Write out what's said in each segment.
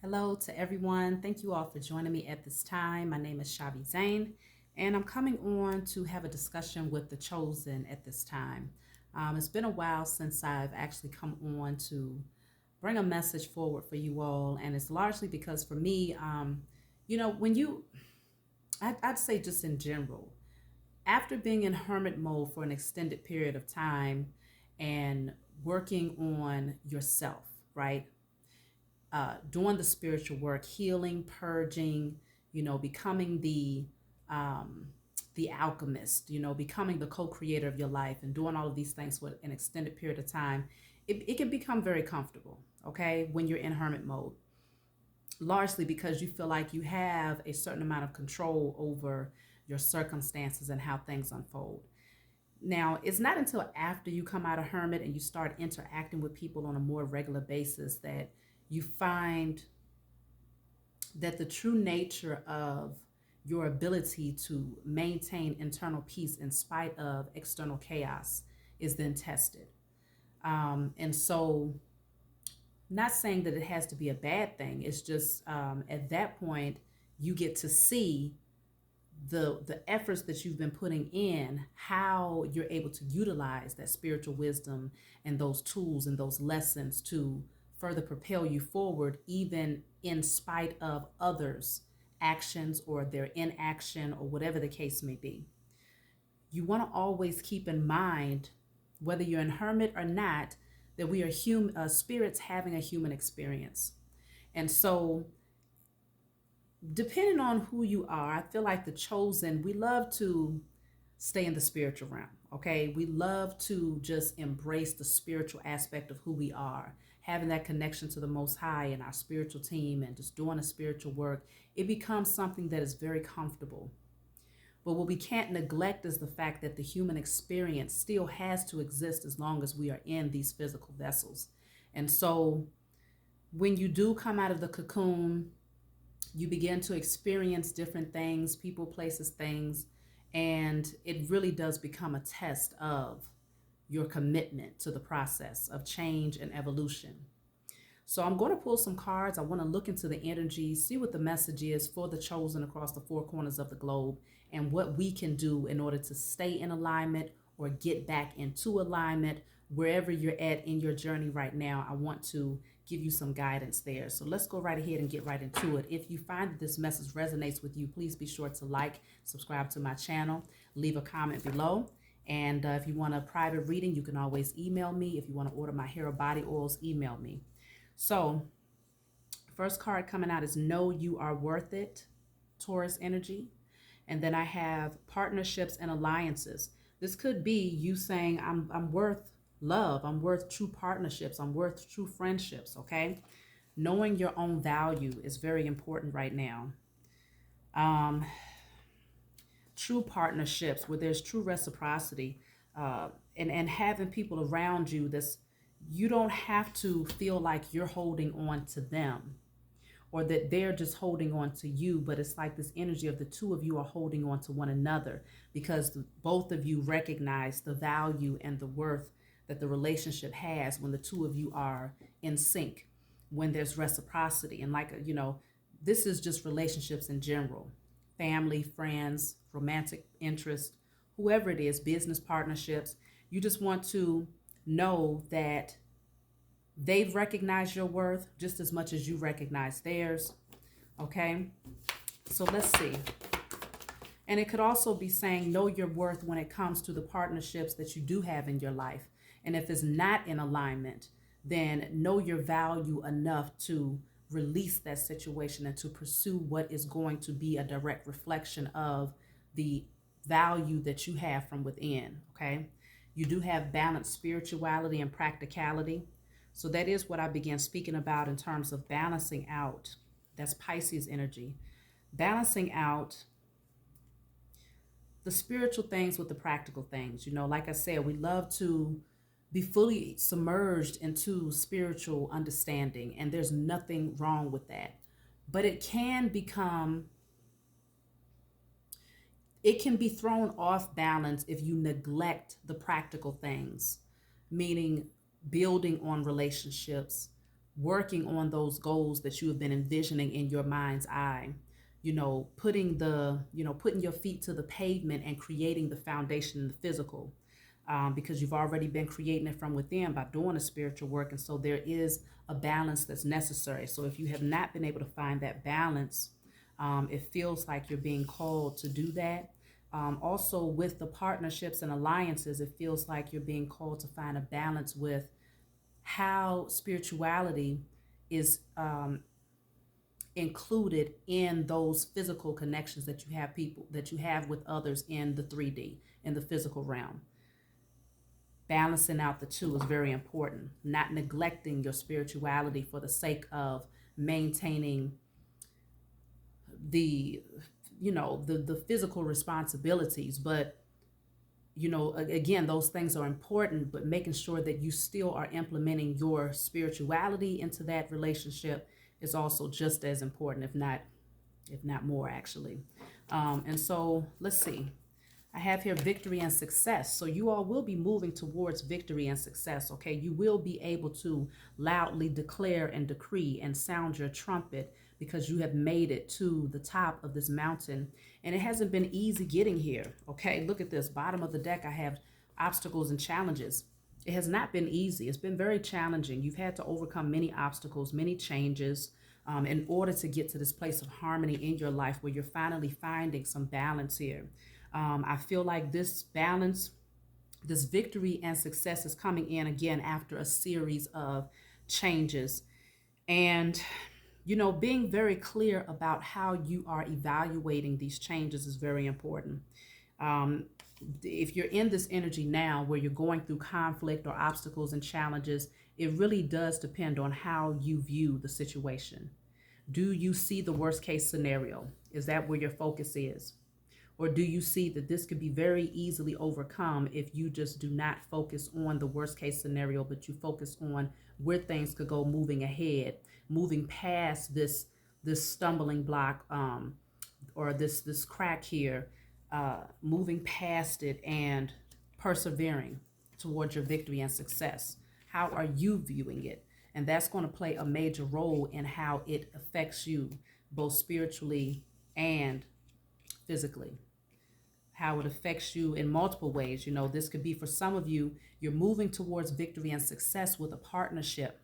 Hello to everyone. Thank you all for joining me at this time. My name is Shavi Zane, and I'm coming on to have a discussion with the chosen at this time. It's been a while since I've actually come on to bring a message forward for you all, and it's largely because for me, when I'd say just in general, after being in hermit mode for an extended period of time and working on yourself, right? Doing the spiritual work, healing, purging, becoming the alchemist, becoming the co-creator of your life and doing all of these things for an extended period of time, it can become very comfortable, okay, when you're in hermit mode, largely because you feel like you have a certain amount of control over your circumstances and how things unfold. Now, it's not until after you come out of hermit and you start interacting with people on a more regular basis that you find that the true nature of your ability to maintain internal peace in spite of external chaos is then tested. And so, not saying that it has to be a bad thing, it's just at that point, you get to see the efforts that you've been putting in, how you're able to utilize that spiritual wisdom and those tools and those lessons to further propel you forward, even in spite of others' actions or their inaction or whatever the case may be. You want to always keep in mind, whether you're in hermit or not, that we are human spirits having a human experience. And so depending on who you are, I feel like the chosen, we love to stay in the spiritual realm. Okay. We love to just embrace the spiritual aspect of who we are, having that connection to the Most High and our spiritual team and just doing the spiritual work. It becomes something that is very comfortable. But what we can't neglect is the fact that the human experience still has to exist as long as we are in these physical vessels. And so when you do come out of the cocoon, you begin to experience different things, people, places, things, and it really does become a test of your commitment to the process of change and evolution. So I'm going to pull some cards. I want to look into the energy, see what the message is for the chosen across the four corners of the globe and what we can do in order to stay in alignment or get back into alignment wherever you're at in your journey right now. I want to give you some guidance there. So let's go right ahead and get right into it. If you find that this message resonates with you, please be sure to like, subscribe to my channel, leave a comment below. And if you want a private reading, you can always email me. If you want to order my hair or body oils, email me. So first card coming out is Know You Are Worth It, Taurus energy. And then I have partnerships and alliances. This could be you saying, I'm worth love. I'm worth true partnerships. I'm worth true friendships. Okay. Knowing your own value is very important right now. True partnerships where there's true reciprocity, and having people around you that's, you don't have to feel like you're holding on to them or that they're just holding on to you, but it's like this energy of the two of you are holding on to one another because both of you recognize the value and the worth that the relationship has when the two of you are in sync, when there's reciprocity. And this is just relationships in general, family, friends, romantic interest, whoever it is, business partnerships. You just want to know that they've recognized your worth just as much as you recognize theirs. Okay, so let's see. And it could also be saying know your worth when it comes to the partnerships that you do have in your life. And if it's not in alignment, then know your value enough to release that situation and to pursue what is going to be a direct reflection of the value that you have from within. Okay, you do have balanced spirituality and practicality. So that is what I began speaking about in terms of balancing out. That's Pisces energy. Balancing out the spiritual things with the practical things. Like I said, we love to be fully submerged into spiritual understanding, and there's nothing wrong with that. But it can be thrown off balance if you neglect the practical things, meaning building on relationships, working on those goals that you have been envisioning in your mind's eye. Putting your feet to the pavement and creating the foundation in the physical, because you've already been creating it from within by doing the spiritual work. And so there is a balance that's necessary. So if you have not been able to find that balance, it feels like you're being called to do that. Also, with the partnerships and alliances, it feels like you're being called to find a balance with how spirituality is included in those physical connections that you have with others in the 3D, in the physical realm. Balancing out the two is very important. Not neglecting your spirituality for the sake of maintaining the the physical responsibilities, but again, those things are important, but making sure that you still are implementing your spirituality into that relationship is also just as important, if not more, actually. And so let's see. I have here victory and success. So you all will be moving towards victory and success, okay? You will be able to loudly declare and decree and sound your trumpet because you have made it to the top of this mountain. And it hasn't been easy getting here, okay? Look at this. Bottom of the deck, I have obstacles and challenges. It has not been easy. It's been very challenging. You've had to overcome many obstacles, many changes, in order to get to this place of harmony in your life where you're finally finding some balance here. I feel like this balance, this victory and success is coming in again after a series of changes. And, being very clear about how you are evaluating these changes is very important. Um, if you're in this energy now where you're going through conflict or obstacles and challenges, it really does depend on how you view the situation. Do you see the worst case scenario? Is that where your focus is? Or do you see that this could be very easily overcome if you just do not focus on the worst case scenario, but you focus on where things could go moving ahead, moving past this stumbling block, or this crack here, moving past it and persevering towards your victory and success? How are you viewing it? And that's going to play a major role in how it affects you, both spiritually and physically. How it affects you in multiple ways. This could be for some of you, you're moving towards victory and success with a partnership,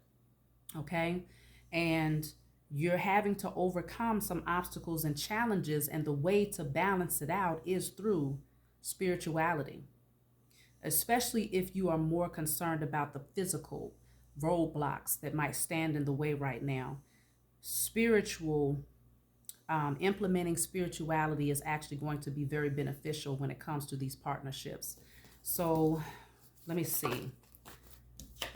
okay? And you're having to overcome some obstacles and challenges, and the way to balance it out is through spirituality, especially if you are more concerned about the physical roadblocks that might stand in the way right now. Implementing spirituality is actually going to be very beneficial when it comes to these partnerships. So let me see.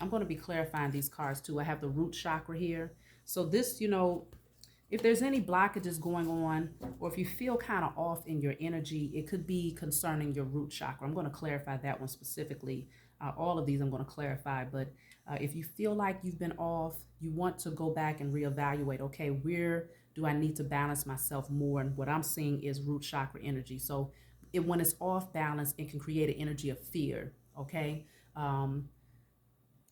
I'm going to be clarifying these cards too. I have the root chakra here. So this, if there's any blockages going on, or if you feel kind of off in your energy, it could be concerning your root chakra. I'm going to clarify that one specifically. All of these I'm going to clarify, but if you feel like you've been off, you want to go back and reevaluate, okay, where do I need to balance myself more? And what I'm seeing is root chakra energy. So when it's off balance, it can create an energy of fear, okay?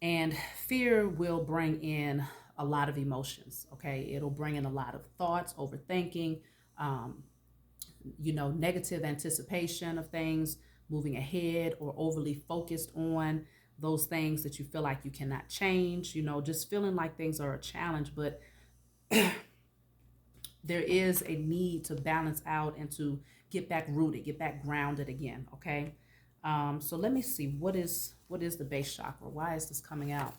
And fear will bring in a lot of emotions, okay? It'll bring in a lot of thoughts, overthinking, negative anticipation of things, moving ahead, or overly focused on those things that you feel like you cannot change, just feeling like things are a challenge. But there is a need to balance out and to get back rooted, get back grounded again, okay? So let me see, what is the base chakra? Why is this coming out?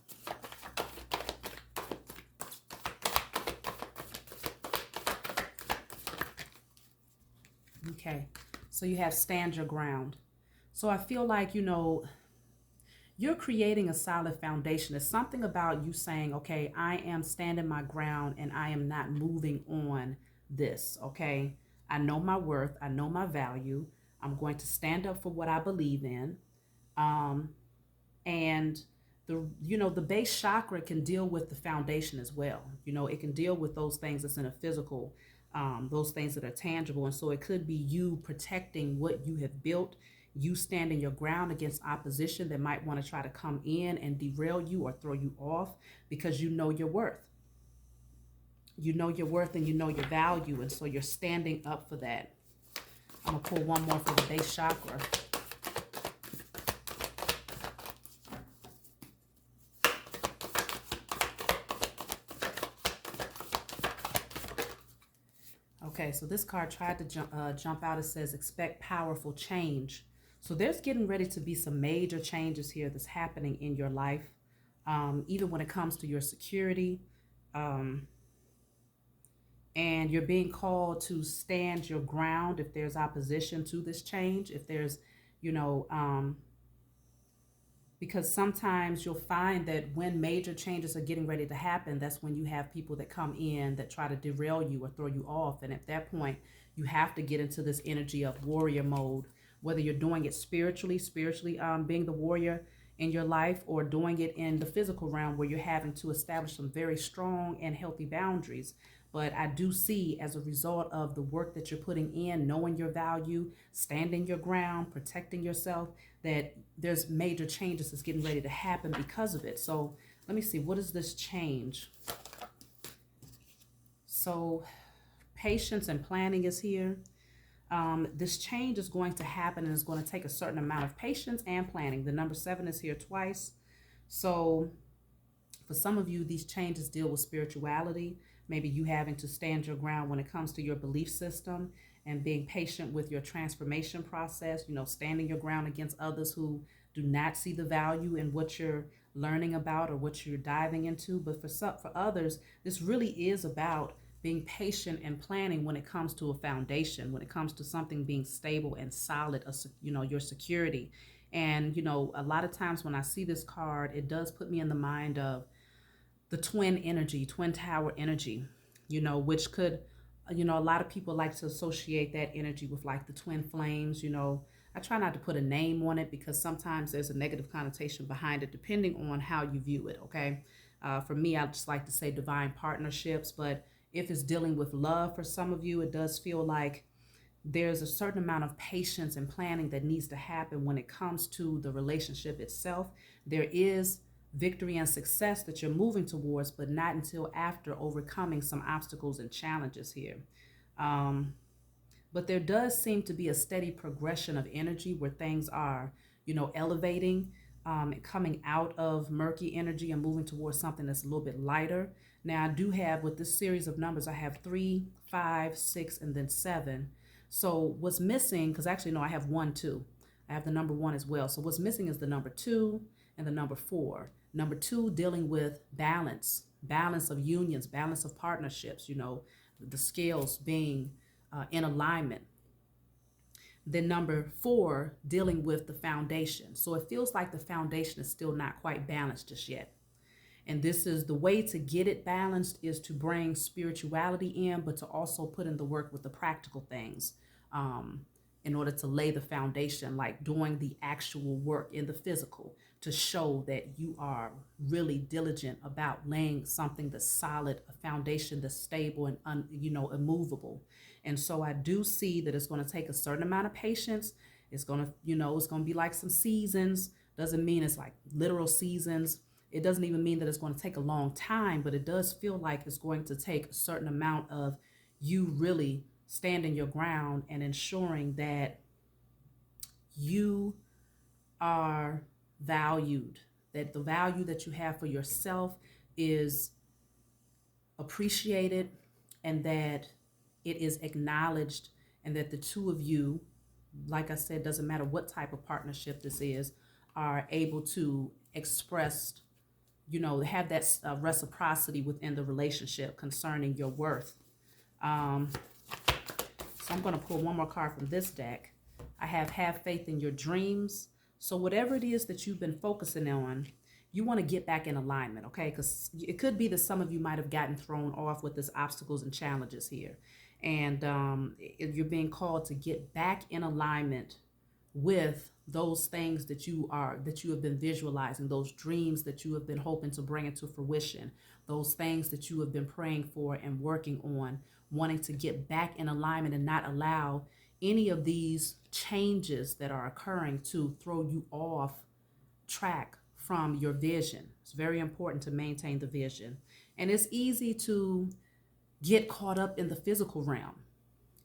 Okay, so you have stand your ground. So I feel like, you're creating a solid foundation. It's something about you saying, okay, I am standing my ground and I am not moving on this, okay? I know my worth. I know my value. I'm going to stand up for what I believe in. And the base chakra can deal with the foundation as well. It can deal with those things that's in a physical, those things that are tangible. And so it could be you protecting what you have built you standing your ground against opposition that might want to try to come in and derail you or throw you off, because you know your worth. You know your worth and you know your value, and so you're standing up for that. I'm going to pull one more for the base chakra. Okay, so this card tried to jump out. It says, expect powerful change. So there's getting ready to be some major changes here that's happening in your life, even when it comes to your security. And you're being called to stand your ground if there's opposition to this change, if there's, you know, because sometimes you'll find that when major changes are getting ready to happen, that's when you have people that come in that try to derail you or throw you off. And at that point, you have to get into this energy of warrior mode, whether you're doing it spiritually, being the warrior in your life, or doing it in the physical realm where you're having to establish some very strong and healthy boundaries. But I do see, as a result of the work that you're putting in, knowing your value, standing your ground, protecting yourself, that there's major changes that's getting ready to happen because of it. So let me see, what is this change? So patience and planning is here. This change is going to happen and it's going to take a certain amount of patience and planning. The number 7 is here twice. So for some of you, these changes deal with spirituality. Maybe you having to stand your ground when it comes to your belief system and being patient with your transformation process, you know, standing your ground against others who do not see the value in what you're learning about or what you're diving into. But for others, this really is about being patient and planning when it comes to a foundation, when it comes to something being stable and solid, you know, your security. And, you know, a lot of times when I see this card, it does put me in the mind of the twin tower energy, you know, which could, you know, a lot of people like to associate that energy with like the twin flames. You know, I try not to put a name on it because sometimes there's a negative connotation behind it, depending on how you view it. Okay. For me, I just like to say divine partnerships, but if it's dealing with love for some of you, it does feel like there's a certain amount of patience and planning that needs to happen when it comes to the relationship itself. There is victory and success that you're moving towards, but not until after overcoming some obstacles and challenges here. But there does seem to be a steady progression of energy where things are, you know, elevating, coming out of murky energy and moving towards something that's a little bit lighter. Now, I do have, with this series of numbers, I have 3, 5, 6, and then 7. So what's missing, because actually, no, I have 1, 2. I have the number 1 as well. So what's missing is the number 2 and the number 4. Number 2 dealing with balance of unions, balance of partnerships, you know, the scales being in alignment. Then number 4 dealing with the foundation. So it feels like the foundation is still not quite balanced just yet. And this is the way to get it balanced, is to bring spirituality in, but to also put in the work with the practical things in order to lay the foundation, like doing the actual work in the physical to show that you are really diligent about laying something that's solid, a foundation that's stable and, you know, immovable. And so I do see that it's going to take a certain amount of patience. It's going to, you know, it's going to be like some seasons. Doesn't mean it's like literal seasons. It doesn't even mean that it's going to take a long time, but it does feel like it's going to take a certain amount of you really standing your ground and ensuring that you are valued, that the value that you have for yourself is appreciated, and that it is acknowledged, and that the two of you, like I said, doesn't matter what type of partnership this is, are able to express, you know, have that reciprocity within the relationship concerning your worth. So I'm going to pull one more card from this deck. I have faith in your dreams. So whatever it is that you've been focusing on, you want to get back in alignment, okay? Because it could be that some of you might have gotten thrown off with this obstacles and challenges here. And you're being called to get back in alignment with those things that you have been visualizing, those dreams that you have been hoping to bring into fruition, those things that you have been praying for and working on, wanting to get back in alignment and not allow any of these changes that are occurring to throw you off track from your vision. It's very important to maintain the vision. And it's easy to get caught up in the physical realm.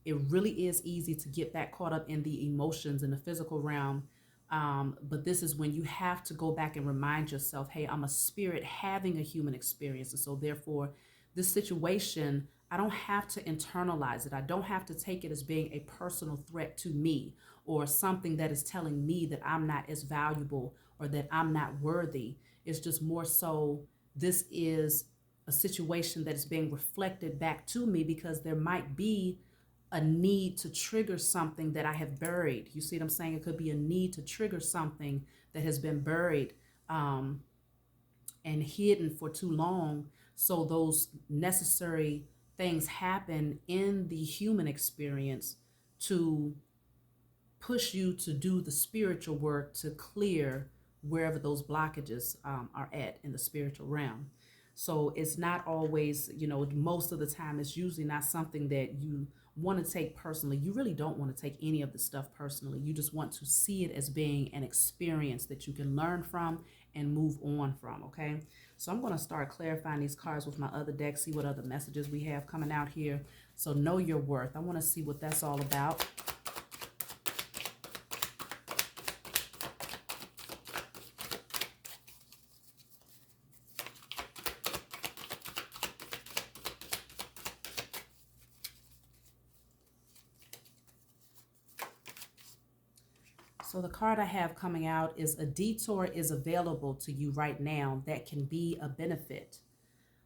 It really is easy to get that caught up in the emotions in the physical realm. But this is when you have to go back and remind yourself, hey, I'm a spirit having a human experience. And so, therefore, this situation, I don't have to internalize it. I don't have to take it as being a personal threat to me or something that is telling me that I'm not as valuable or that I'm not worthy. It's just more so this is a situation that is being reflected back to me because there might be a need to trigger something that I have buried. You see what I'm saying? It could be a need to trigger something that has been buried and hidden for too long. So those necessary things happen in the human experience to push you to do the spiritual work to clear wherever those blockages are at in the spiritual realm. So it's not always, most of the time, it's usually not something that you want to take personally. You really don't want to take any of the stuff personally. You just want to see it as being an experience that you can learn from and move on from. Okay. So I'm going to start clarifying these cards with my other deck, see what other messages we have coming out here. So know your worth. I want to see what that's all about. So the card I have coming out is a detour is available to you right now that can be a benefit.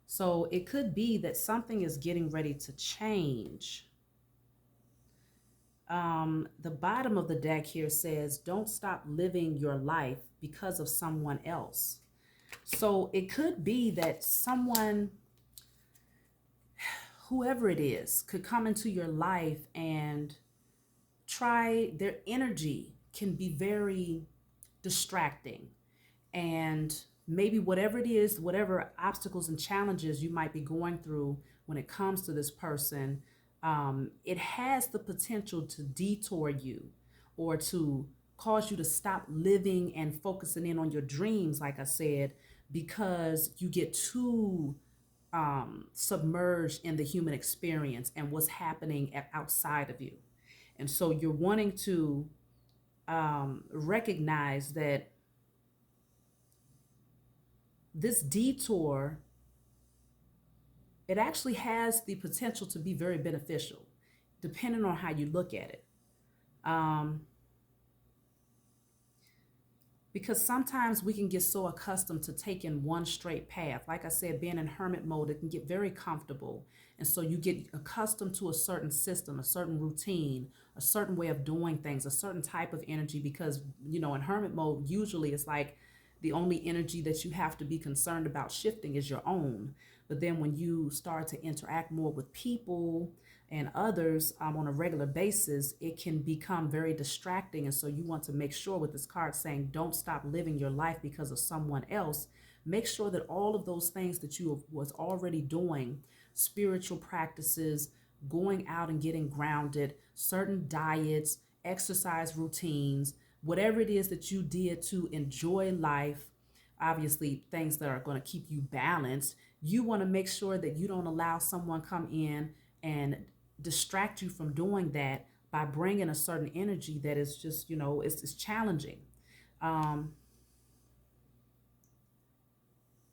So it could be that something is getting ready to change. The bottom of the deck here says, don't stop living your life because of someone else. So it could be that someone, whoever it is, could come into your life and try, their energy can be very distracting. And maybe whatever it is, whatever obstacles and challenges you might be going through when it comes to this person, it has the potential to detour you or to cause you to stop living and focusing in on your dreams, like I said, because you get too submerged in the human experience and what's happening outside of you. And so you're wanting to recognize that this detour, it actually has the potential to be very beneficial, depending on how you look at it. Because sometimes we can get so accustomed to taking one straight path. Like I said, being in hermit mode, it can get very comfortable. And so you get accustomed to a certain system, a certain routine, a certain way of doing things, a certain type of energy. Because, in hermit mode, usually it's like the only energy that you have to be concerned about shifting is your own. But then when you start to interact more with people and others on a regular basis, it can become very distracting. And so you want to make sure with this card saying, don't stop living your life because of someone else. Make sure that all of those things that you was already doing, spiritual practices, going out and getting grounded, certain diets, exercise routines, whatever it is that you did to enjoy life, obviously things that are going to keep you balanced, you want to make sure that you don't allow someone come in and distract you from doing that by bringing a certain energy that is just, it's challenging.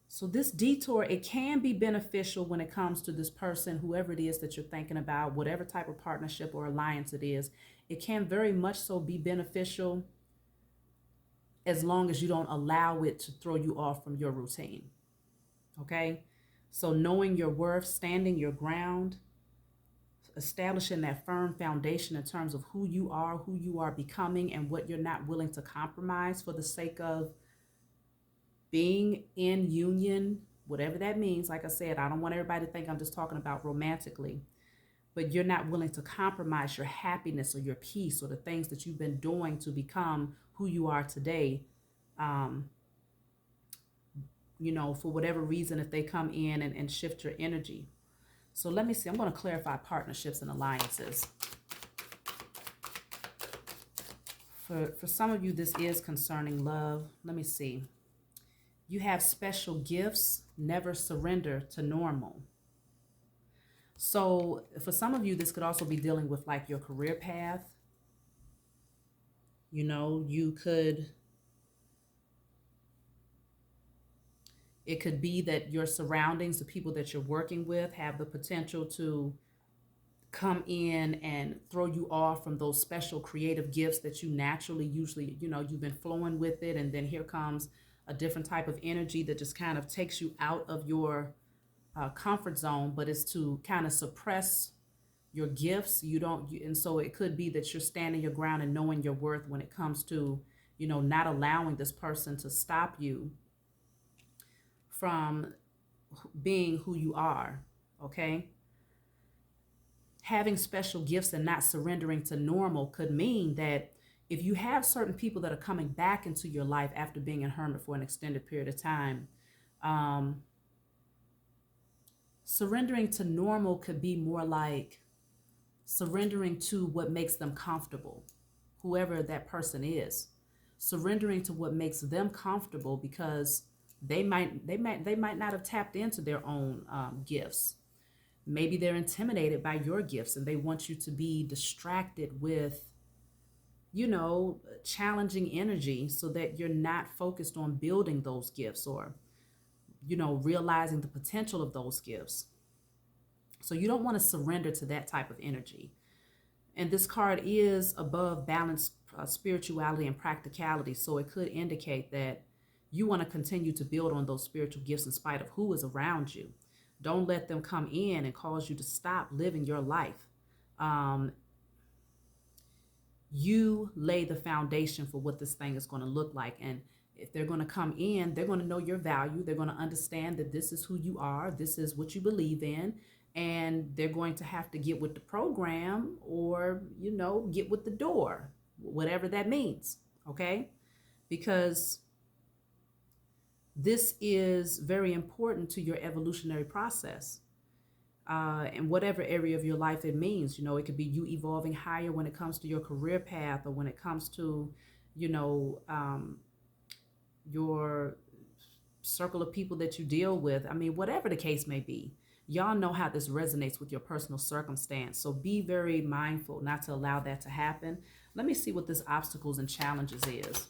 So this detour, it can be beneficial when it comes to this person, whoever it is that you're thinking about, whatever type of partnership or alliance it is. It can very much so be beneficial as long as you don't allow it to throw you off from your routine. Okay? So knowing your worth, standing your ground, establishing that firm foundation in terms of who you are becoming, and what you're not willing to compromise for the sake of being in union, whatever that means. Like I said, I don't want everybody to think I'm just talking about romantically, but you're not willing to compromise your happiness or your peace or the things that you've been doing to become who you are today. For whatever reason, if they come in and shift your energy. So let me see, I'm going to clarify partnerships and alliances. For some of you, this is concerning love. Let me see. You have special gifts, never surrender to normal. So for some of you, this could also be dealing with like your career path. You know, it could be that your surroundings, the people that you're working with, have the potential to come in and throw you off from those special creative gifts that you naturally usually, you've been flowing with it. And then here comes a different type of energy that just kind of takes you out of your comfort zone, but it's to kind of suppress your gifts. And so it could be that you're standing your ground and knowing your worth when it comes to, not allowing this person to stop you from being who you are. Okay. Having special gifts and not surrendering to normal could mean that if you have certain people that are coming back into your life after being a hermit for an extended period of time, surrendering to normal could be more like surrendering to what makes them comfortable, whoever that person is, surrendering to what makes them comfortable, because they might not have tapped into their own gifts. Maybe they're intimidated by your gifts and they want you to be distracted with, challenging energy so that you're not focused on building those gifts or, realizing the potential of those gifts. So you don't want to surrender to that type of energy. And this card is above balance, spirituality and practicality. So it could indicate that you want to continue to build on those spiritual gifts in spite of who is around you. Don't let them come in and cause you to stop living your life. You lay the foundation for what this thing is going to look like. And if they're going to come in, they're going to know your value. They're going to understand that this is who you are. This is what you believe in. And they're going to have to get with the program or, get with the door, whatever that means. Okay? Because this is very important to your evolutionary process. In whatever area of your life it means, it could be you evolving higher when it comes to your career path or when it comes to, your circle of people that you deal with. I mean, whatever the case may be, y'all know how this resonates with your personal circumstance. So be very mindful not to allow that to happen. Let me see what this obstacles and challenges is.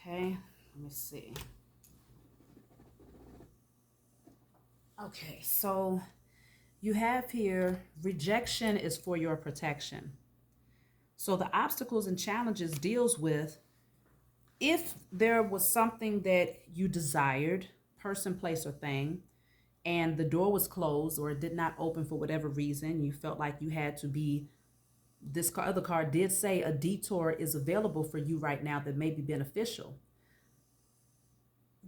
Okay, let me see. Okay, so you have here, rejection is for your protection. So the obstacles and challenges deals with if there was something that you desired, person, place, or thing, and the door was closed or it did not open for whatever reason, you felt like you had to be, this other card did say a detour is available for you right now that may be beneficial.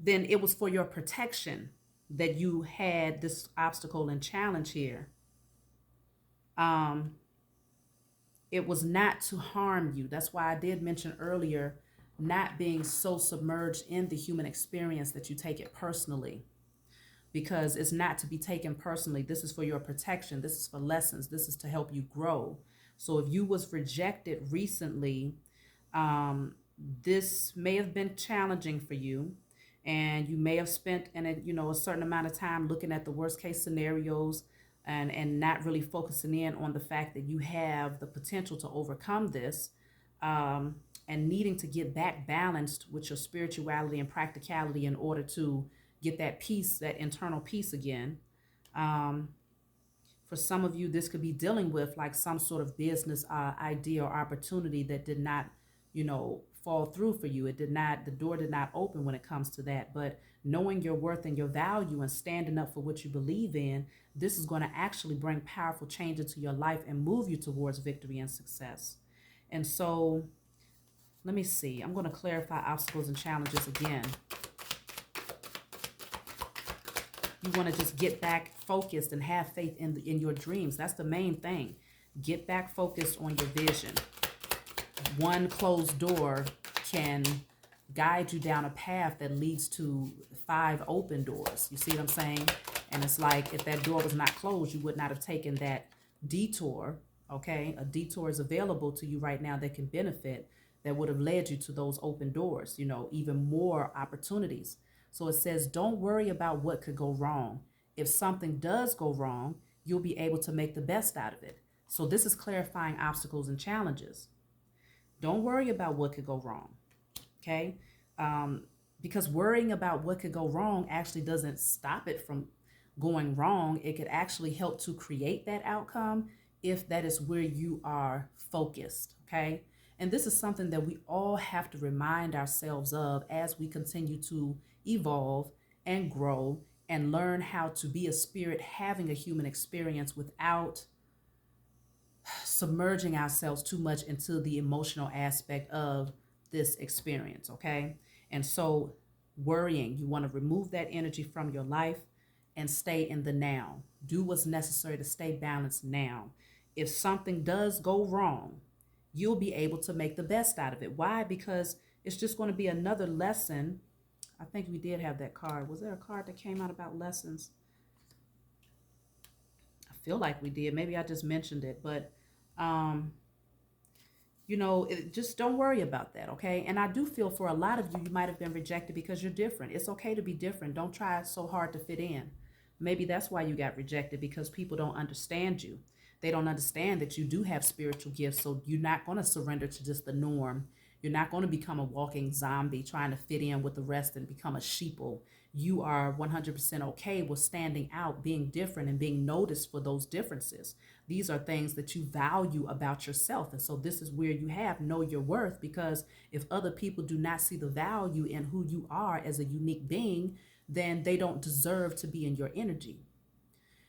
Then it was for your protection that you had this obstacle and challenge here. It was not to harm you. That's why I did mention earlier, not being so submerged in the human experience that you take it personally, because it's not to be taken personally. This is for your protection. This is for lessons. This is to help you grow. So if you was rejected recently, this may have been challenging for you, and you may have spent a certain amount of time looking at the worst case scenarios and not really focusing in on the fact that you have the potential to overcome this, and needing to get back balanced with your spirituality and practicality in order to get that peace, that internal peace again. For some of you, this could be dealing with like some sort of business idea or opportunity that did not, fall through for you. The door did not open when it comes to that. But knowing your worth and your value and standing up for what you believe in, this is going to actually bring powerful change into your life and move you towards victory and success. And so, let me see. I'm going to clarify obstacles and challenges again. You want to just get back focused and have faith in your dreams. That's the main thing. Get back focused on your vision. One closed door can guide you down a path that leads to 5 open doors. You see what I'm saying? And it's like if that door was not closed, you would not have taken that detour. Okay, a detour is available to you right now that can benefit, that would have led you to those open doors, even more opportunities. So it says, don't worry about what could go wrong. If something does go wrong, you'll be able to make the best out of it. So this is clarifying obstacles and challenges. Don't worry about what could go wrong. Okay. Because worrying about what could go wrong actually doesn't stop it from going wrong. It could actually help to create that outcome if that is where you are focused. Okay. And this is something that we all have to remind ourselves of as we continue to evolve and grow and learn how to be a spirit having a human experience without submerging ourselves too much into the emotional aspect of this experience. Okay. And so worrying, you want to remove that energy from your life and stay in the now. Do what's necessary to stay balanced now. If something does go wrong, you'll be able to make the best out of it. Why? Because it's just going to be another lesson. I think we did have that card. Was there a card that came out about lessons? I feel like we did. Maybe I just mentioned it, but just don't worry about that, okay? And I do feel for a lot of you, you might have been rejected because you're different. It's okay to be different. Don't try so hard to fit in. Maybe that's why you got rejected, because people don't understand you. They don't understand that you do have spiritual gifts, so you're not going to surrender to just the norm. You're not going to become a walking zombie trying to fit in with the rest and become a sheeple. You are 100% okay with standing out, being different, and being noticed for those differences. These are things that you value about yourself. And so this is where you have know your worth, because if other people do not see the value in who you are as a unique being, then they don't deserve to be in your energy.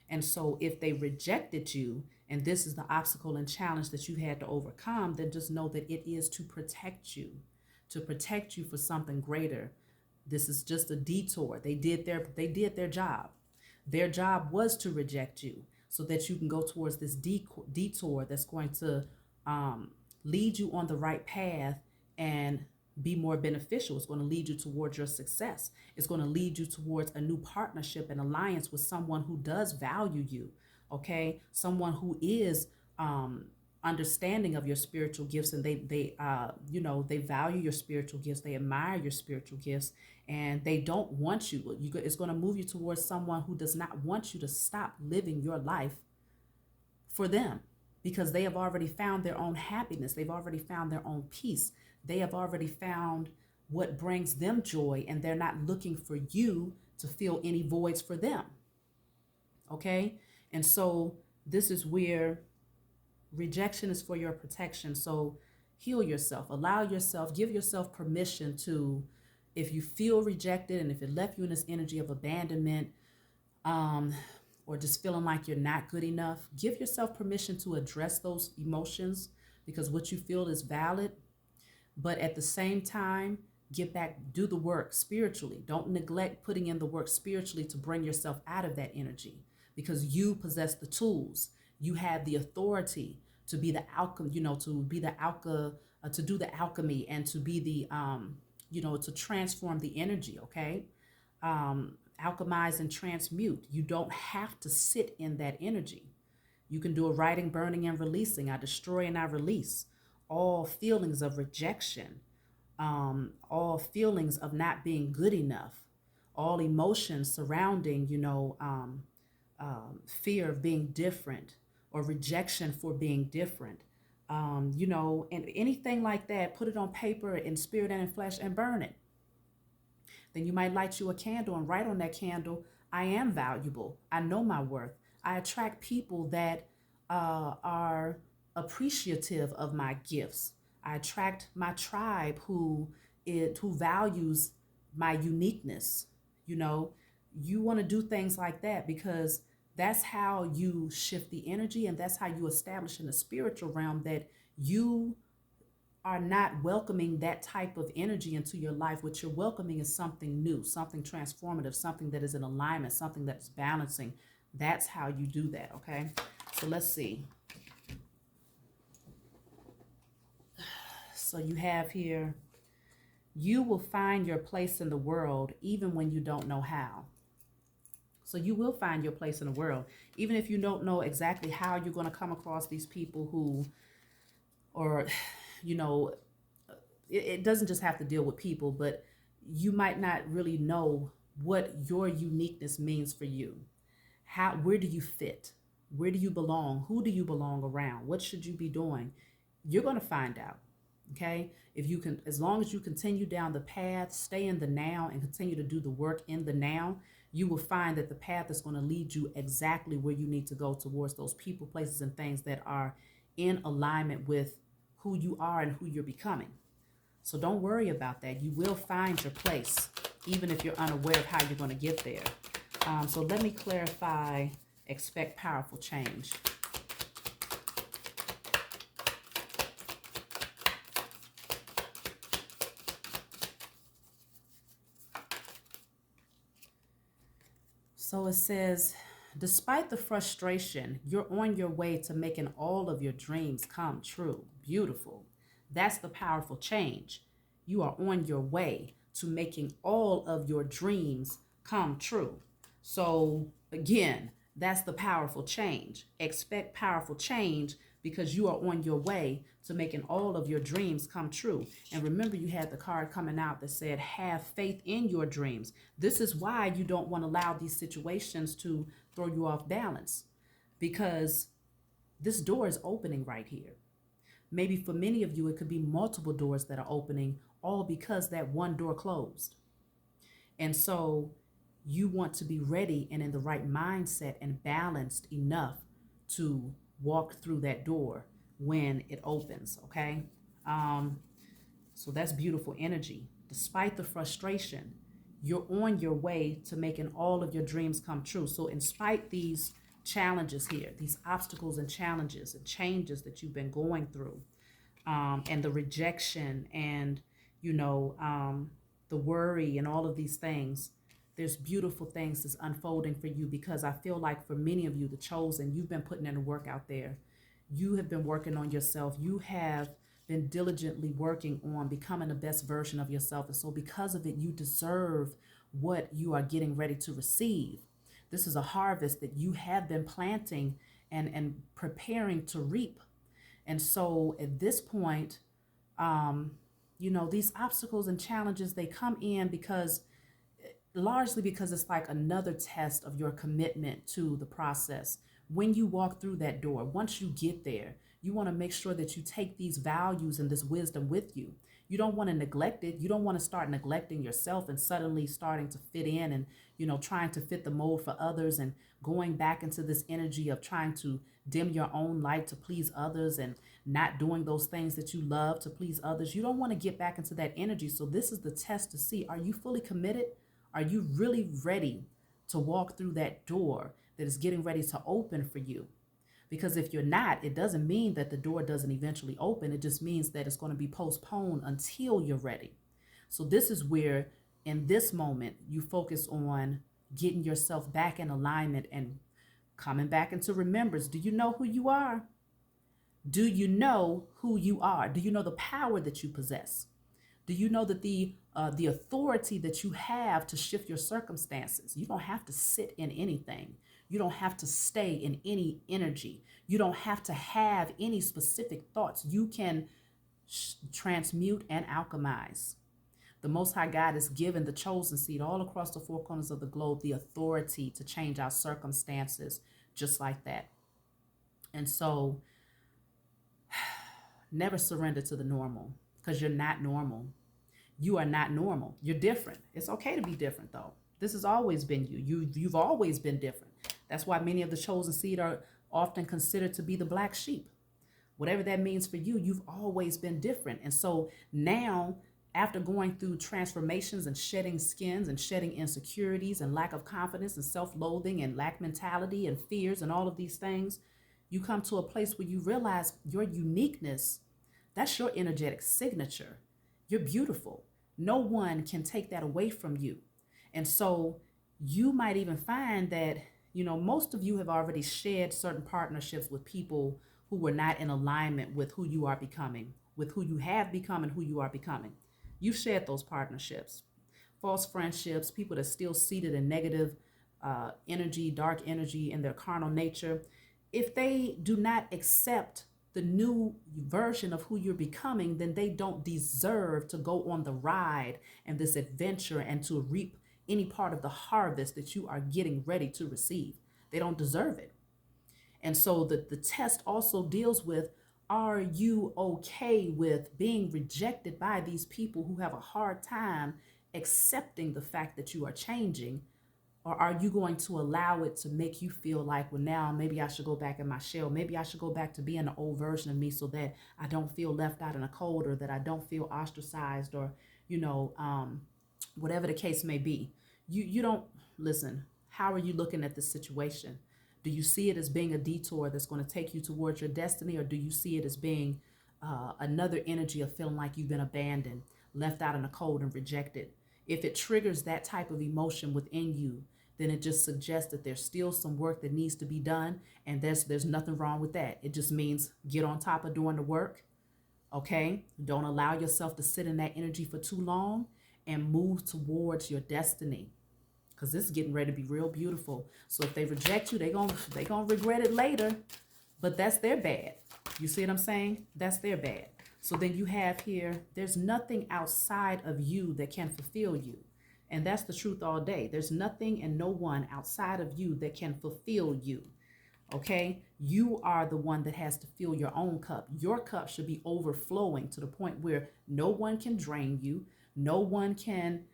And so if they rejected you, and this is the obstacle and challenge that you had to overcome, then just know that it is to protect you for something greater. This is just a detour. They did their job. Their job was to reject you so that you can go towards this detour that's going to lead you on the right path and be more beneficial. It's going to lead you towards your success. It's going to lead you towards a new partnership and alliance with someone who does value you. Okay, someone who is understanding of your spiritual gifts, and they value your spiritual gifts. They admire your spiritual gifts, and they don't want you. It's going to move you towards someone who does not want you to stop living your life for them, because they have already found their own happiness. They've already found their own peace. They have already found what brings them joy, and they're not looking for you to fill any voids for them. Okay? And so this is where rejection is for your protection. So heal yourself, allow yourself, give yourself permission to, if you feel rejected and if it left you in this energy of abandonment, or just feeling like you're not good enough, give yourself permission to address those emotions, because what you feel is valid. But at the same time, get back, do the work spiritually. Don't neglect putting in the work spiritually to bring yourself out of that energy, because you possess the tools. You have the authority to be the alchemy, to do the alchemy, and to be the, to transform the energy. Okay. Alchemize and transmute. You don't have to sit in that energy. You can do a writing, burning, and releasing. I destroy and I release all feelings of rejection, all feelings of not being good enough, all emotions surrounding, fear of being different or rejection for being different, and anything like that. Put it on paper in spirit and in flesh and burn it. Then you might light you a candle and write on that candle, I am valuable. I know my worth. I attract people that are appreciative of my gifts. I attract my tribe who values my uniqueness. You want to do things like that, because that's how you shift the energy, and that's how you establish in the spiritual realm that you are not welcoming that type of energy into your life. What you're welcoming is something new, something transformative, something that is in alignment, something that's balancing. That's how you do that. Okay. So let's see. So you have here, you will find your place in the world even when you don't know how. So you will find your place in the world, even if you don't know exactly how you're going to come across these people who, or, you know, it doesn't just have to deal with people, but you might not really know what your uniqueness means for you. Where do you fit? Where do you belong? Who do you belong around? What should you be doing? You're going to find out. Okay. If you can, as long as you continue down the path, stay in the now and continue to do the work in the now, you will find that the path is going to lead you exactly where you need to go towards those people, places, and things that are in alignment with who you are and who you're becoming. So don't worry about that. You will find your place, even if you're unaware of how you're going to get there. So let me clarify, expect powerful change. So it says, despite the frustration, you're on your way to making all of your dreams come true. Beautiful. That's the powerful change. You are on your way to making all of your dreams come true. So again, that's the powerful change. Expect powerful change because you are on your way to making all of your dreams come true. And remember, you had the card coming out that said, have faith in your dreams. This is why you don't want to allow these situations to throw you off balance, because this door is opening right here. Maybe for many of you, it could be multiple doors that are opening, all because that one door closed. And so you want to be ready and in the right mindset and balanced enough to walk through that door when it opens. Okay. So that's beautiful energy. Despite the frustration, you're on your way to making all of your dreams come true. So in spite these challenges here, these obstacles and challenges and changes that you've been going through, and the rejection and, the worry and all of these things, there's beautiful things that's unfolding for you, because I feel like for many of you, the chosen, you've been putting in the work out there. You have been working on yourself. You have been diligently working on becoming the best version of yourself. And so because of it, you deserve what you are getting ready to receive. This is a harvest that you have been planting and preparing to reap. And so at this point, these obstacles and challenges, they come in largely because it's like another test of your commitment to the process. When you walk through that door, once you get there, you want to make sure that you take these values and this wisdom with you. You don't want to neglect it. You don't want to start neglecting yourself and suddenly starting to fit in and, trying to fit the mold for others and going back into this energy of trying to dim your own light to please others and not doing those things that you love to please others. You don't want to get back into that energy. So this is the test to see, are you fully committed? Are you really ready to walk through that door that is getting ready to open for you? Because if you're not, it doesn't mean that the door doesn't eventually open. It just means that it's going to be postponed until you're ready. So this is where, in this moment, you focus on getting yourself back in alignment and coming back into remembrance. Do you know who you are? Do you know who you are? Do you know the power that you possess? Do you know that the authority that you have to shift your circumstances? You don't have to sit in anything. You don't have to stay in any energy. You don't have to have any specific thoughts. You can transmute and alchemize. The Most High God has given the chosen seed all across the four corners of the globe the authority to change our circumstances just like that. And so never surrender to the normal, because you're not normal. You are not normal. You're different. It's okay to be different, though. This has always been you. You've always been different. That's why many of the chosen seed are often considered to be the black sheep. Whatever that means for you, you've always been different. And so now, after going through transformations and shedding skins and shedding insecurities and lack of confidence and self-loathing and lack mentality and fears and all of these things, you come to a place where you realize your uniqueness. That's your energetic signature. You're beautiful. No one can take that away from you. And so you might even find that, most of you have already shared certain partnerships with people who were not in alignment with who you are becoming, with who you have become and who you are becoming. You've shed those partnerships, false friendships, people that still seated in negative energy, dark energy in their carnal nature. If they do not accept the new version of who you're becoming, then they don't deserve to go on the ride and this adventure and to reap any part of the harvest that you are getting ready to receive. They don't deserve it. And so the test also deals with, are you okay with being rejected by these people who have a hard time accepting the fact that you are changing? Or are you going to allow it to make you feel like, well, now maybe I should go back in my shell. Maybe I should go back to being the old version of me so that I don't feel left out in the cold, or that I don't feel ostracized, or, whatever the case may be. You don't listen. How are you looking at this situation? Do you see it as being a detour that's going to take you towards your destiny, or do you see it as being another energy of feeling like you've been abandoned, left out in the cold, and rejected? If it triggers that type of emotion within you, then it just suggests that there's still some work that needs to be done, and there's nothing wrong with that. It just means get on top of doing the work, okay? Don't allow yourself to sit in that energy for too long, and move towards your destiny, because this is getting ready to be real beautiful. So if they reject you, they gonna regret it later, but that's their bad. You see what I'm saying? That's their bad. So then you have here, there's nothing outside of you that can fulfill you. And that's the truth all day. There's nothing and no one outside of you that can fulfill you. Okay? You are the one that has to fill your own cup. Your cup should be overflowing to the point where no one can drain you. No one can,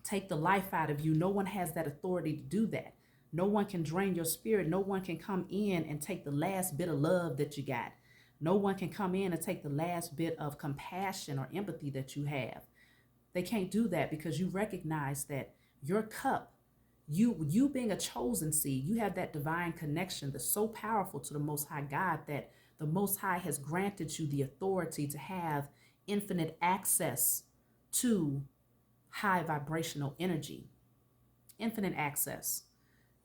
take the life out of you. No one has that authority to do that. No one can drain your spirit. No one can come in and take the last bit of love that you got. No one can come in and take the last bit of compassion or empathy that you have. They can't do that, because you recognize that your cup, you being a chosen seed, you have that divine connection that's so powerful to the Most High God, that the Most High has granted you the authority to have infinite access to high vibrational energy. Infinite access.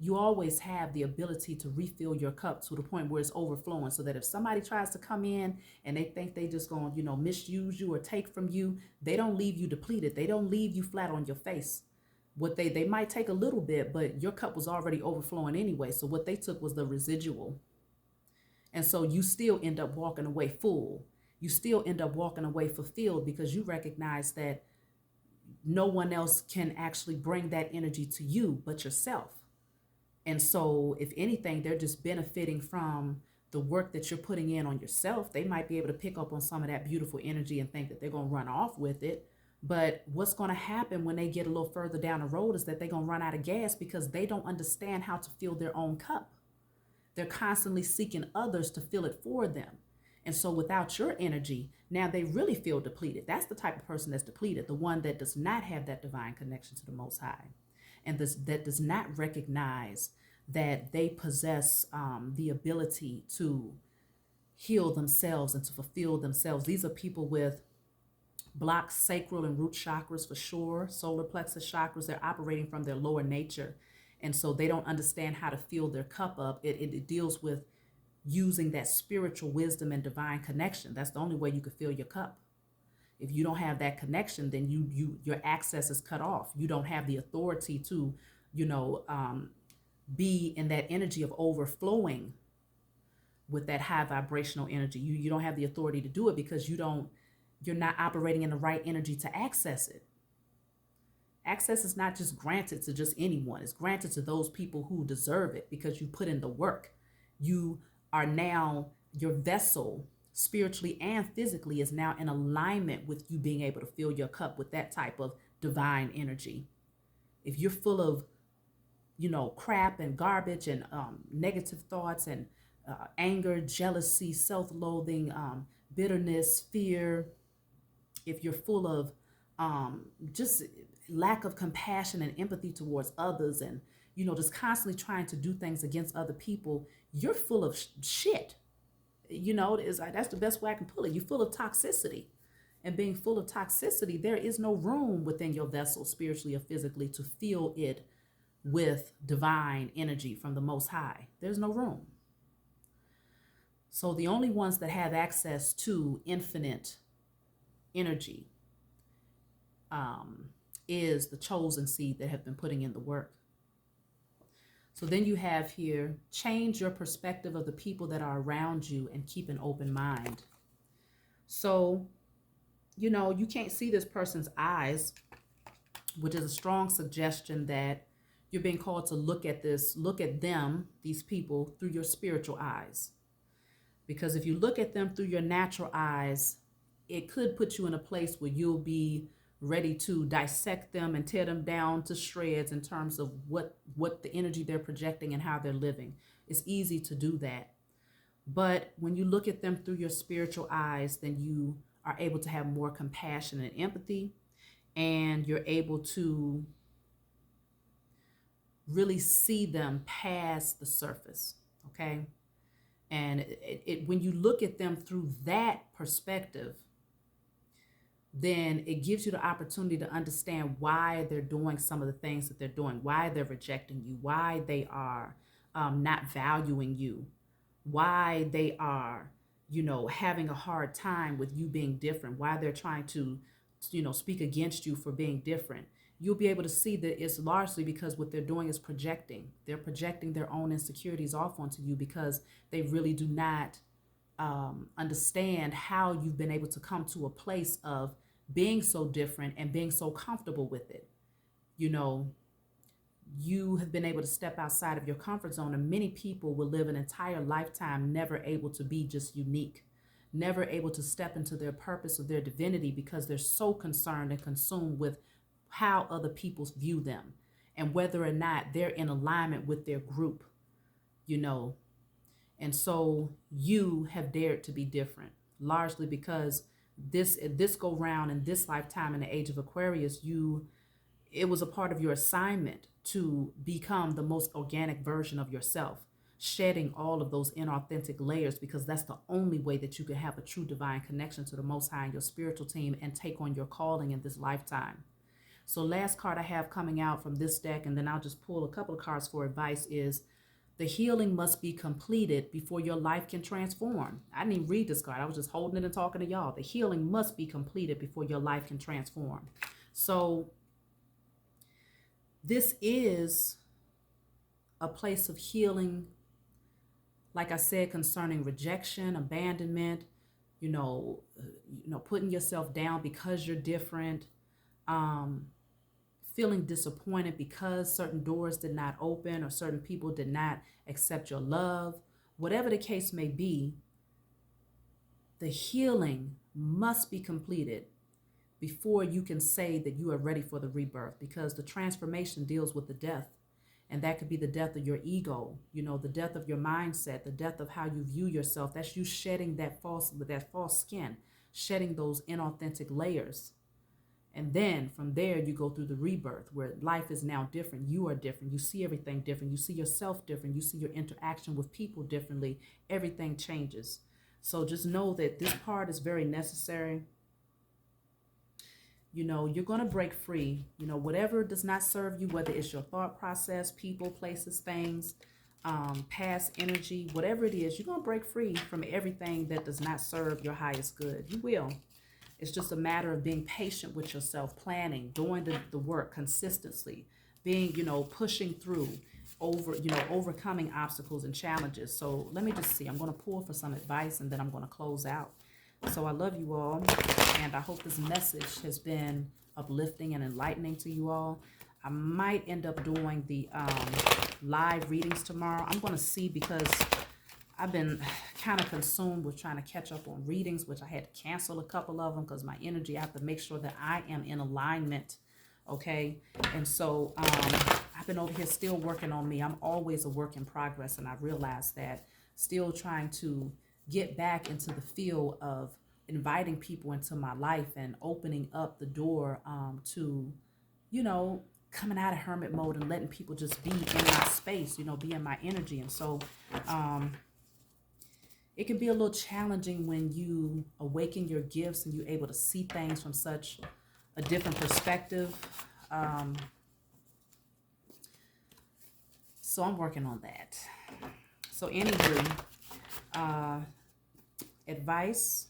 You always have the ability to refill your cup to the point where it's overflowing, so that if somebody tries to come in and they think they just going to, misuse you or take from you, they don't leave you depleted. They don't leave you flat on your face. What they might take a little bit, but your cup was already overflowing anyway. So what they took was the residual. And so you still end up walking away full. You still end up walking away fulfilled, because you recognize that no one else can actually bring that energy to you but yourself. And so if anything, they're just benefiting from the work that you're putting in on yourself. They might be able to pick up on some of that beautiful energy and think that they're going to run off with it. But what's going to happen when they get a little further down the road is that they're going to run out of gas, because they don't understand how to fill their own cup. They're constantly seeking others to fill it for them. And so without your energy, now they really feel depleted. That's the type of person that's depleted, the one that does not have that divine connection to the Most High, and that does not recognize that they possess the ability to heal themselves and to fulfill themselves. These are people with blocked sacral and root chakras for sure, solar plexus chakras. They're operating from their lower nature. And so they don't understand how to fill their cup up. It deals with using that spiritual wisdom and divine connection. That's the only way you could fill your cup. If you don't have that connection, then your access is cut off. You don't have the authority to, be in that energy of overflowing with that high vibrational energy. You don't have the authority to do it, because you're not operating in the right energy to access it. Access is not just granted to just anyone. It's granted to those people who deserve it, because you put in the work. You are now, your vessel spiritually and physically is now in alignment with you being able to fill your cup with that type of divine energy. If you're full of, crap and garbage and negative thoughts and anger, jealousy, self-loathing, bitterness, fear, if you're full of just lack of compassion and empathy towards others, and just constantly trying to do things against other people, you're full of shit. That's the best way I can put it. You're full of toxicity. And being full of toxicity, there is no room within your vessel, spiritually or physically, to fill it with divine energy from the Most High. There's no room. So the only ones that have access to infinite energy is the chosen seed that have been putting in the work. So then you have here, change your perspective of the people that are around you and keep an open mind. So, you can't see this person's eyes, which is a strong suggestion that you're being called to look at them, these people, through your spiritual eyes. Because if you look at them through your natural eyes, it could put you in a place where you'll be ready to dissect them and tear them down to shreds in terms of what the energy they're projecting and how they're living. It's easy to do that. But when you look at them through your spiritual eyes, then you are able to have more compassion and empathy, and you're able to really see them past the surface, okay? And when you look at them through that perspective, then it gives you the opportunity to understand why they're doing some of the things that they're doing, why they're rejecting you, why they are not valuing you, why they are, having a hard time with you being different, why they're trying to, speak against you for being different. You'll be able to see that it's largely because what they're doing is projecting. They're projecting their own insecurities off onto you because they really do not understand how you've been able to come to a place of being so different and being so comfortable with it. You have been able to step outside of your comfort zone, and many people will live an entire lifetime never able to be just unique, never able to step into their purpose or their divinity because they're so concerned and consumed with how other people view them and whether or not they're in alignment with their group, And so you have dared to be different, largely because this go round in this lifetime in the age of Aquarius, it was a part of your assignment to become the most organic version of yourself, shedding all of those inauthentic layers, because that's the only way that you can have a true divine connection to the Most High and your spiritual team and take on your calling in this lifetime. So last card I have coming out from this deck, and then I'll just pull a couple of cards for advice, is the healing must be completed before your life can transform. I didn't even read this card. I was just holding it and talking to y'all. The healing must be completed before your life can transform. So this is a place of healing, like I said, concerning rejection, abandonment, putting yourself down because you're different, feeling disappointed because certain doors did not open or certain people did not accept your love. Whatever the case may be, the healing must be completed before you can say that you are ready for the rebirth, because the transformation deals with the death. And that could be the death of your ego, the death of your mindset, the death of how you view yourself. That's you shedding that false skin, shedding those inauthentic layers. And then from there, you go through the rebirth where life is now different. You are different. You see everything different. You see yourself different. You see your interaction with people differently. Everything changes. So just know that this part is very necessary. You're going to break free. Whatever does not serve you, whether it's your thought process, people, places, things, past energy, whatever it is, you're going to break free from everything that does not serve your highest good. You will. It's just a matter of being patient with yourself, planning, doing the work consistently, being, pushing through, overcoming obstacles and challenges. So let me just see. I'm going to pull for some advice and then I'm going to close out. So I love you all, and I hope this message has been uplifting and enlightening to you all. I might end up doing the live readings tomorrow. I'm going to see, because I've been kind of consumed with trying to catch up on readings, which I had to cancel a couple of them because my energy, I have to make sure that I am in alignment, okay? And so I've been over here still working on me. I'm always a work in progress, and I realized that, still trying to get back into the field of inviting people into my life and opening up the door to, coming out of hermit mode and letting people just be in my space, be in my energy. And so it can be a little challenging when you awaken your gifts and you're able to see things from such a different perspective. So I'm working on that. So anyway, advice.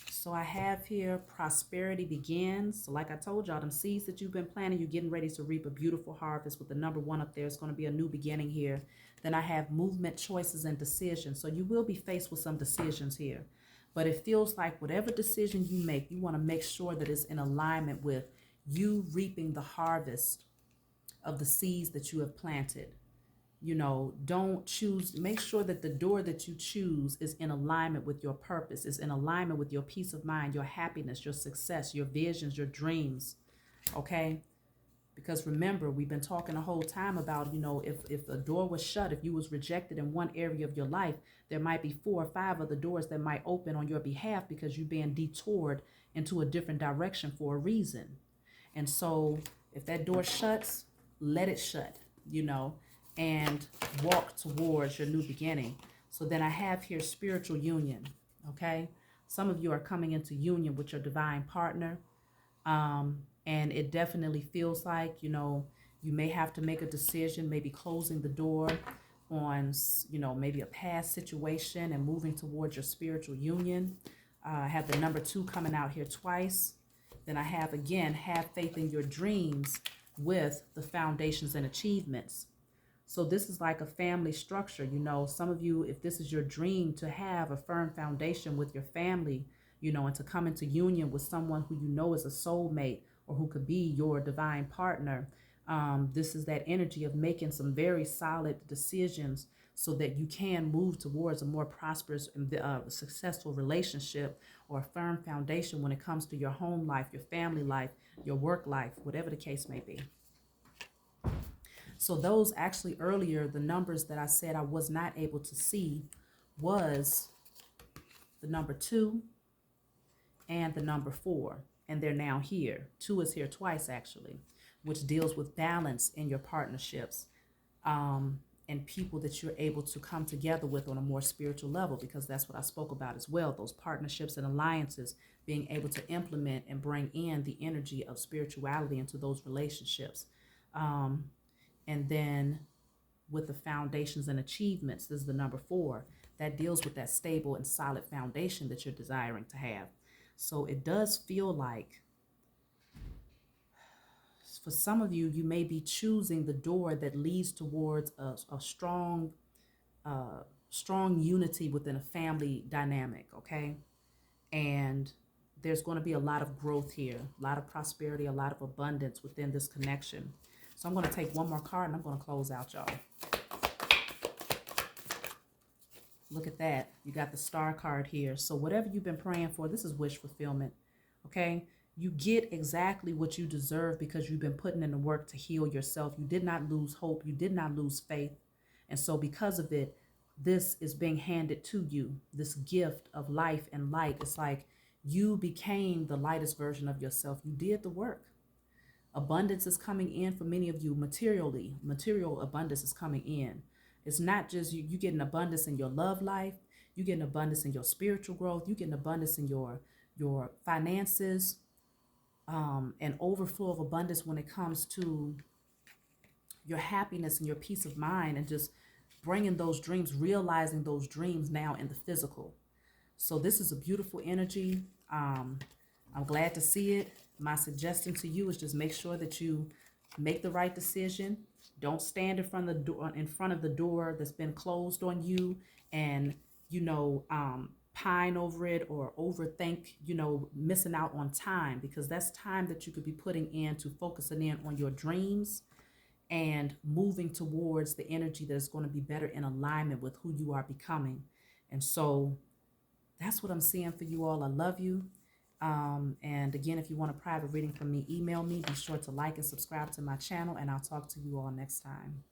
So I have here prosperity begins. So like I told y'all, them seeds that you've been planting, you're getting ready to reap a beautiful harvest. With the number 1 up there, it's going to be a new beginning here. Then I have movement, choices, and decisions. So you will be faced with some decisions here. But it feels like whatever decision you make, you want to make sure that it's in alignment with you reaping the harvest of the seeds that you have planted. You know, don't choose, make sure that the door that you choose is in alignment with your purpose, is in alignment with your peace of mind, your happiness, your success, your visions, your dreams. Okay? Because remember, we've been talking the whole time about, you know, if a door was shut, if you was rejected in one area of your life, there might be 4 or 5 other doors that might open on your behalf because you're being detoured into a different direction for a reason. And so if that door shuts, let it shut, you know, and walk towards your new beginning. So then I have here spiritual union. Okay. Some of you are coming into union with your divine partner. And it definitely feels like, you know, you may have to make a decision, maybe closing the door on, you know, maybe a past situation and moving towards your spiritual union. I have the number 2 coming out here twice. Then I have, again, have faith in your dreams with the foundations and achievements. So this is like a family structure. You know, some of you, if this is your dream to have a firm foundation with your family, you know, and to come into union with someone who you know is a soulmate or who could be your divine partner, this is that energy of making some very solid decisions so that you can move towards a more prosperous and successful relationship or a firm foundation when it comes to your home life, your family life, your work life, whatever the case may be. So those actually earlier, the numbers that I said I was not able to see was the number 2 and the number 4. And they're now here. 2 is here twice actually, which deals with balance in your partnerships and people that you're able to come together with on a more spiritual level, because that's what I spoke about as well. Those partnerships and alliances, being able to implement and bring in the energy of spirituality into those relationships. And then with the foundations and achievements, this is the number 4, that deals with that stable and solid foundation that you're desiring to have. So it does feel like for some of you, you may be choosing the door that leads towards a strong, strong unity within a family dynamic, okay? And there's going to be a lot of growth here, a lot of prosperity, a lot of abundance within this connection. So I'm going to take one more card and I'm going to close out, y'all. Look at that. You got the star card here. So whatever you've been praying for, this is wish fulfillment, okay? You get exactly what you deserve because you've been putting in the work to heal yourself. You did not lose hope. You did not lose faith. And so because of it, this is being handed to you, this gift of life and light. It's like you became the lightest version of yourself. You did the work. Abundance is coming in for many of you materially. Material abundance is coming in. It's not just you getting abundance in your love life. You getting abundance in your spiritual growth. You getting abundance in your finances, and overflow of abundance when it comes to your happiness and your peace of mind, and just bringing those dreams, realizing those dreams now in the physical. So this is a beautiful energy. I'm glad to see it. My suggestion to you is just make sure that you make the right decision. Don't stand in front of the door that's been closed on you and, you know, pine over it or overthink, you know, missing out on time, because that's time that you could be putting into focusing in on your dreams and moving towards the energy that is going to be better in alignment with who you are becoming. And so that's what I'm seeing for you all. I love you. And again, if you want a private reading from me, email me. Be sure to like and subscribe to my channel, and I'll talk to you all next time.